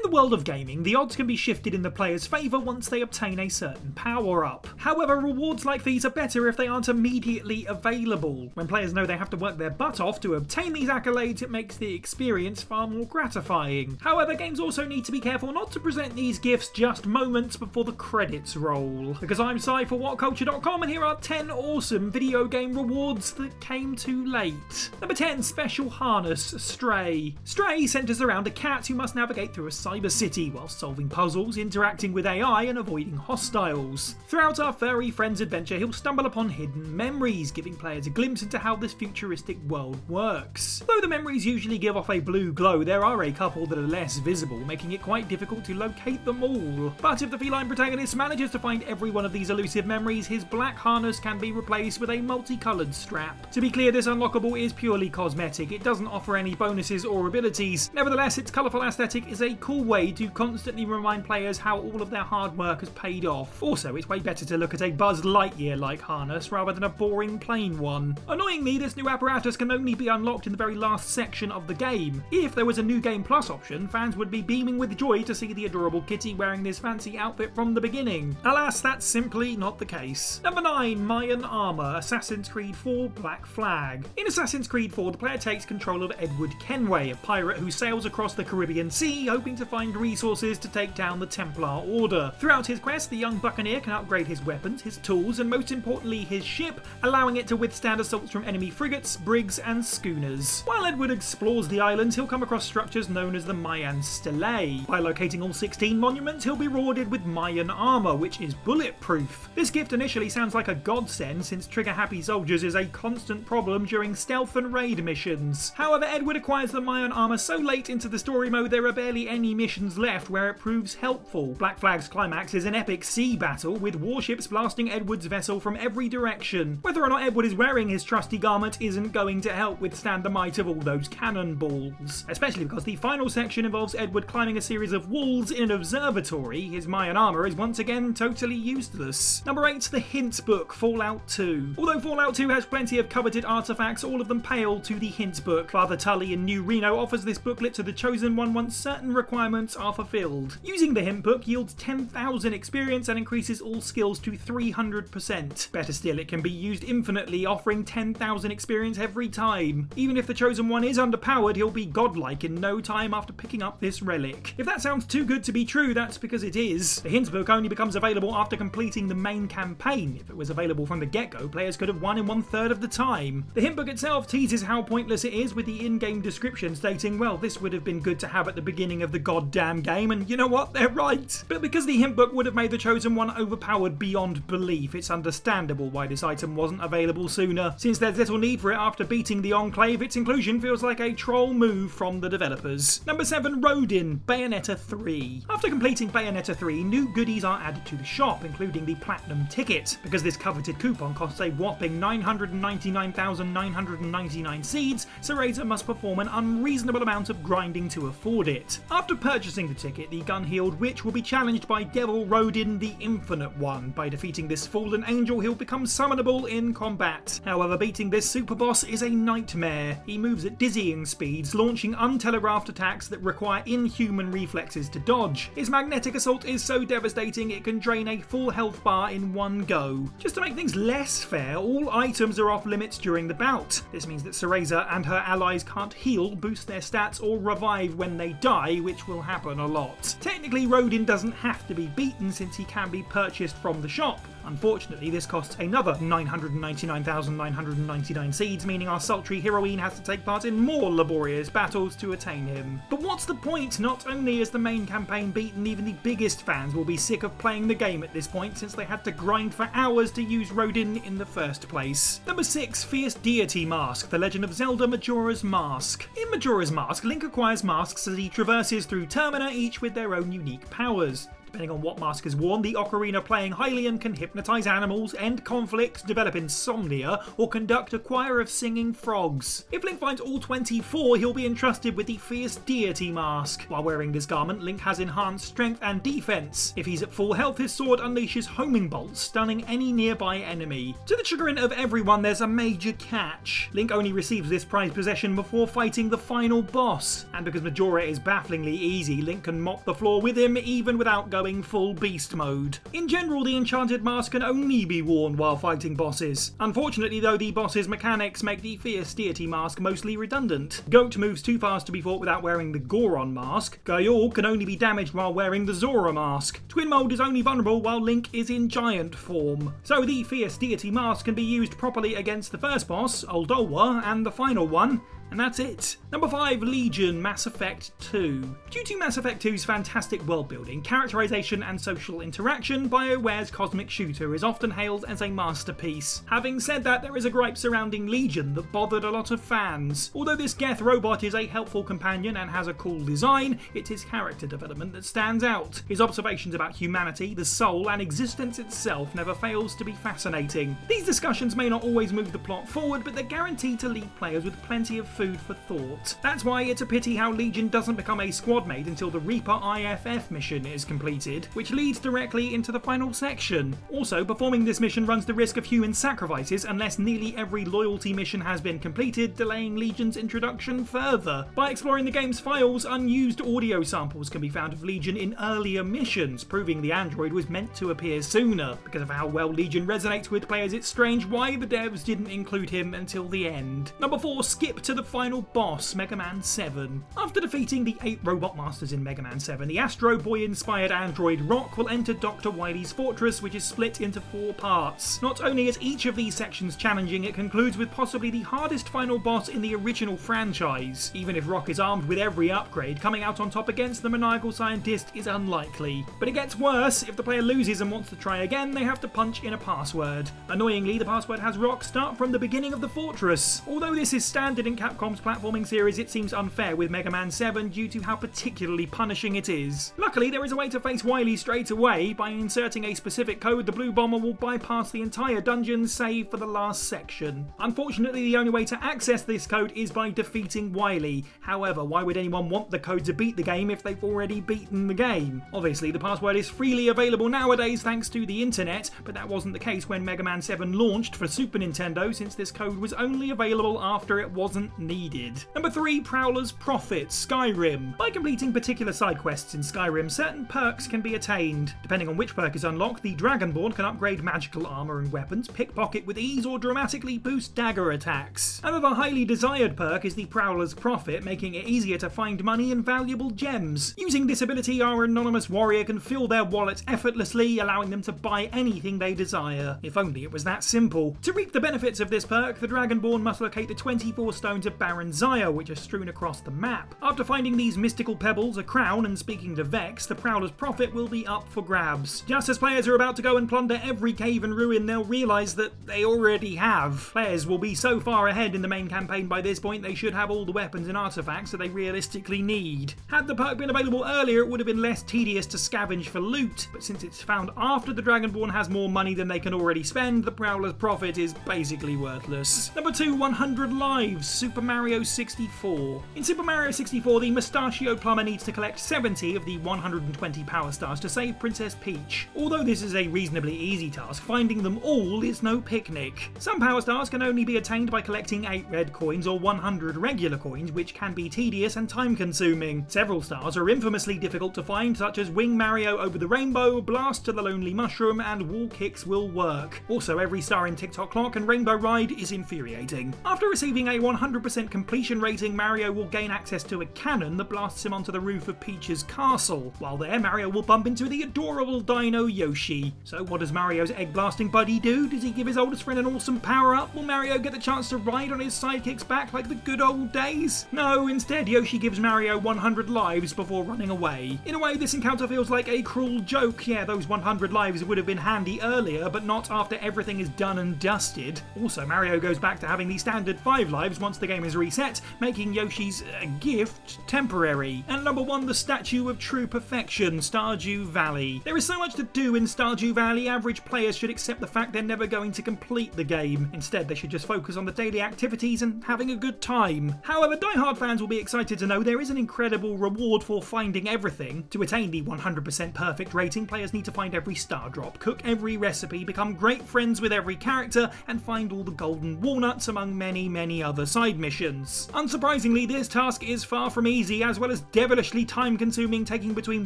the world of gaming, the odds can be shifted in the player's favour once they obtain a certain power-up. However, rewards like these are better if they aren't immediately available. When players know they have to work their butt off to obtain these accolades, it makes the experience far more gratifying. However, games also need to be careful not to present these gifts just moments before the credits roll. Because I'm Si for WhatCulture.com, and here are 10 awesome video game rewards that came too late. Number 10, Special Harness, Stray. Stray centres around a cat who must navigate through a cyber city while solving puzzles, interacting with AI and avoiding hostiles. Throughout our furry friend's adventure, he'll stumble upon hidden memories, giving players a glimpse into how this futuristic world works. Though the memories usually give off a blue glow, there are a couple that are less visible, making it quite difficult to locate them all. But if the feline protagonist manages to find every one of these elusive memories, his black harness can be replaced with a multicoloured strap. To be clear, this unlockable is purely cosmetic. It doesn't offer any bonuses or abilities. Nevertheless, its colourful aesthetic is a cool way to constantly remind players how all of their hard work has paid off. Also, it's way better to look at a Buzz Lightyear-like harness rather than a boring plain one. Annoyingly, this new apparatus can only be unlocked in the very last section of the game. If there was a New Game Plus option, fans would be beaming with joy to see the adorable kitty wearing this fancy outfit from the beginning. Alas, that's simply not the case. Number 9, Mayan Armor, Assassin's Creed 4 Black Flag. In Assassin's Creed 4, the player takes control of Edward Kenway, a pirate who sails across the Caribbean Sea, hoping to find resources to take down the Templar Order. Throughout his quest, the young buccaneer can upgrade his weapons, his tools, and most importantly, his ship, allowing it to withstand assaults from enemy frigates, brigs, and schooners. While Edward explores the islands, he'll come across structures known as the Mayan Stele. By locating all 16 monuments, he'll be rewarded with Mayan Armor, which is bulletproof. This gift initially sounds like a godsend, since trigger-happy soldiers is a constant problem during stealth and raid missions. However, Edward acquires the Mayan Armor so late into the story mode there are barely any missions left where it proves helpful. Black Flag's climax is an epic sea battle, with warships blasting Edward's vessel from every direction. Whether or not Edward is wearing his trusty garment isn't going to help withstand the might of all those cannonballs. Especially because the final section involves Edward climbing a series of walls in an observatory. His Mayan Armor is once again totally useless. Number 8, the Hintbook, Fallout 2. Although Fallout 2 has plenty of coveted artifacts, all of them pale to the Hintbook. Father Tully in New Reno offers this booklet to the Chosen One once certain requirements are fulfilled. Using the Hintbook yields 10,000 experience and increases all skills to 300%. Better still, it can be used infinitely, offering 10,000 experience every time. Even if the Chosen One is underpowered, he'll be godlike in no time after picking up this relic. If that sounds too good to be true, that's because it is. The Hintbook only becomes available after completing the main campaign. If it was available from the get-go, players could have won in 1/3 of the time. The Hintbook itself teases how pointless it is, with the in-game description stating, well, this would have been good to have at the beginning of the goddamn game, and you know what? They're right. But because the Hintbook would have made the Chosen One overpowered beyond belief, it's understandable why this item wasn't available sooner. Since there's little need for it after beating the Enclave, its inclusion feels like a troll move from the developers. Number 7, Rodin, Bayonetta 3. After completing Bayonetta 3, new goodies are added to the shop, including the Platinum Ticket. Because this coveted coupon costs a whopping 999,999 seeds, Cereza must perform an unreasonable amount of grinding to afford it. After purchasing the ticket, the gun-heeled witch will be challenged by Devil Rodin, the Infinite One. By defeating this fallen angel, he'll become summonable in combat. However, beating this super boss is a nightmare. He moves at dizzying speeds, launching untelegraphed attacks that require inhuman reflexes to dodge. His magnetic assault is so devastating it can drain a full health bar in one go. Just to make things less fair, all items are off limits during the bout. This means that Cereza and her allies can't heal, boost their stats, or revive when they die, which will happen a lot. Technically, Rodin doesn't have to be beaten since he can be purchased from the shop. Unfortunately, this costs another 999,999 seeds, meaning our sultry heroine has to take part in more laborious battles to attain him. But what's the point? Not only is the main campaign beaten, even the biggest fans will be sick of playing the game at this point, since they had to grind for hours to use Rodin in the first place. Number 6, Fierce Deity Mask, The Legend of Zelda Majora's Mask. In Majora's Mask, Link acquires masks as he traverses through Termina, each with their own unique powers. Depending on what mask is worn, the Ocarina playing Hylian can hypnotize animals, end conflicts, develop insomnia, or conduct a choir of singing frogs. If Link finds all 24, he'll be entrusted with the Fierce Deity mask. While wearing this garment, Link has enhanced strength and defense. If he's at full health, his sword unleashes homing bolts, stunning any nearby enemy. To the chagrin of everyone, there's a major catch. Link only receives this prized possession before fighting the final boss, and because Majora is bafflingly easy, Link can mop the floor with him even without going full beast mode. In general, the enchanted mask can only be worn while fighting bosses. Unfortunately though, the boss's mechanics make the Fierce Deity mask mostly redundant. Goat moves too fast to be fought without wearing the Goron mask. Gaiol can only be damaged while wearing the Zora mask. Twin Mold is only vulnerable while Link is in giant form. So the Fierce Deity mask can be used properly against the first boss, Uldowa, and the final one, and that's it. Number 5, Legion, Mass Effect 2. Due to Mass Effect 2's fantastic world building, characterization and social interaction, BioWare's Cosmic Shooter is often hailed as a masterpiece. Having said that, there is a gripe surrounding Legion that bothered a lot of fans. Although this Geth robot is a helpful companion and has a cool design, it's his character development that stands out. His observations about humanity, the soul, and existence itself never fails to be fascinating. These discussions may not always move the plot forward, but they're guaranteed to leave players with plenty of food for thought. That's why it's a pity how Legion doesn't become a squad mate until the Reaper IFF mission is completed, which leads directly into the final section. Also, performing this mission runs the risk of human sacrifices unless nearly every loyalty mission has been completed, delaying Legion's introduction further. By exploring the game's files, unused audio samples can be found of Legion in earlier missions, proving the android was meant to appear sooner. Because of how well Legion resonates with players, it's strange why the devs didn't include him until the end. Number 4, skip to the final boss, Mega Man 7. After defeating the 8 robot masters in Mega Man 7, the Astro Boy-inspired android Rock will enter Dr. Wily's fortress, which is split into 4 parts. Not only is each of these sections challenging, it concludes with possibly the hardest final boss in the original franchise. Even if Rock is armed with every upgrade, coming out on top against the maniacal scientist is unlikely. But it gets worse. If the player loses and wants to try again, they have to punch in a password. Annoyingly, the password has Rock start from the beginning of the fortress. Although this is standard in Capcom's platforming series, it seems unfair with Mega Man 7 due to how particularly punishing it is. Luckily, there is a way to face Wily straight away. By inserting a specific code, the Blue Bomber will bypass the entire dungeon save for the last section. Unfortunately, the only way to access this code is by defeating Wily. However, why would anyone want the code to beat the game if they've already beaten the game? Obviously, the password is freely available nowadays thanks to the internet, but that wasn't the case when Mega Man 7 launched for Super Nintendo, since this code was only available after it wasn't needed. Number 3, Prowler's Prophet, Skyrim. By completing particular side quests in Skyrim, certain perks can be attained. Depending on which perk is unlocked, the Dragonborn can upgrade magical armor and weapons, pickpocket with ease, or dramatically boost dagger attacks. Another highly desired perk is the Prowler's Prophet, making it easier to find money and valuable gems. Using this ability, our anonymous warrior can fill their wallets effortlessly, allowing them to buy anything they desire. If only it was that simple. To reap the benefits of this perk, the Dragonborn must locate the 24 stones of Baron Zaya, which are strewn across the map. After finding these mystical pebbles, a crown, and speaking to Vex, the Prowler's Prophet will be up for grabs. Just as players are about to go and plunder every cave and ruin, they'll realise that they already have. Players will be so far ahead in the main campaign by this point, they should have all the weapons and artifacts that they realistically need. Had the perk been available earlier, it would have been less tedious to scavenge for loot, but since it's found after the Dragonborn has more money than they can already spend, the Prowler's Prophet is basically worthless. Number 2, 100 Lives, Super Mario 64. In Super Mario 64, the Mustachio Plumber needs to collect 70 of the 120 Power Stars to save Princess Peach. Although this is a reasonably easy task, finding them all is no picnic. Some Power Stars can only be attained by collecting 8 red coins or 100 regular coins, which can be tedious and time-consuming. Several stars are infamously difficult to find, such as Wing Mario over the rainbow, Blast to the Lonely Mushroom, and Wall Kicks will work. Also, every star in TikTok Clock and Rainbow Ride is infuriating. After receiving a 100% completion rating, Mario will gain access to a cannon that blasts him onto the roof of Peach's castle. While there, Mario will bump into the adorable Dino Yoshi. So what does Mario's egg blasting buddy do? Does he give his oldest friend an awesome power-up? Will Mario get the chance to ride on his sidekick's back like the good old days? No, instead Yoshi gives Mario 100 lives before running away. In a way, this encounter feels like a cruel joke. Yeah, those 100 lives would have been handy earlier, but not after everything is done and dusted. Also, Mario goes back to having the standard 5 lives once the game is reset, making Yoshi's gift temporary. And number 1, the Statue of True Perfection, Stardew Valley. There is so much to do in Stardew Valley, average players should accept the fact they're never going to complete the game. Instead, they should just focus on the daily activities and having a good time. However, die-hard fans will be excited to know there is an incredible reward for finding everything. To attain the 100% perfect rating, players need to find every star drop, cook every recipe, become great friends with every character, and find all the golden walnuts among many other side missions. Unsurprisingly, this task is far from easy, as well as devilishly time-consuming, taking between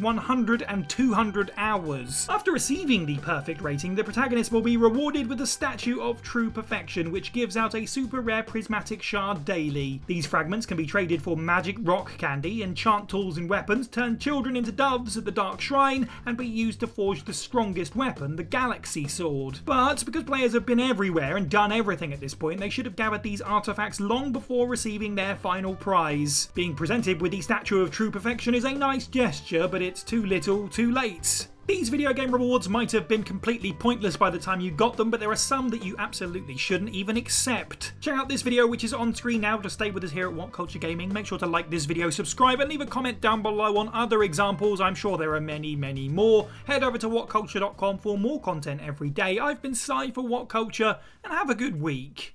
100 and 200 hours. After receiving the perfect rating, the protagonist will be rewarded with the Statue of True Perfection, which gives out a super rare prismatic shard daily. These fragments can be traded for magic rock candy, enchant tools and weapons, turn children into doves at the Dark Shrine, and be used to forge the strongest weapon, the Galaxy Sword. But because players have been everywhere and done everything at this point, they should have gathered these artifacts long before receiving their final prize. Being presented with the Statue of True Perfection is a nice gesture, but it's too little, too late. These video game rewards might have been completely pointless by the time you got them, but there are some that you absolutely shouldn't even accept. Check out this video, which is on screen now, to stay with us here at WhatCulture Gaming. Make sure to like this video, subscribe, and leave a comment down below on other examples. I'm sure there are many more. Head over to whatculture.com for more content every day. I've been Si for WhatCulture, and have a good week.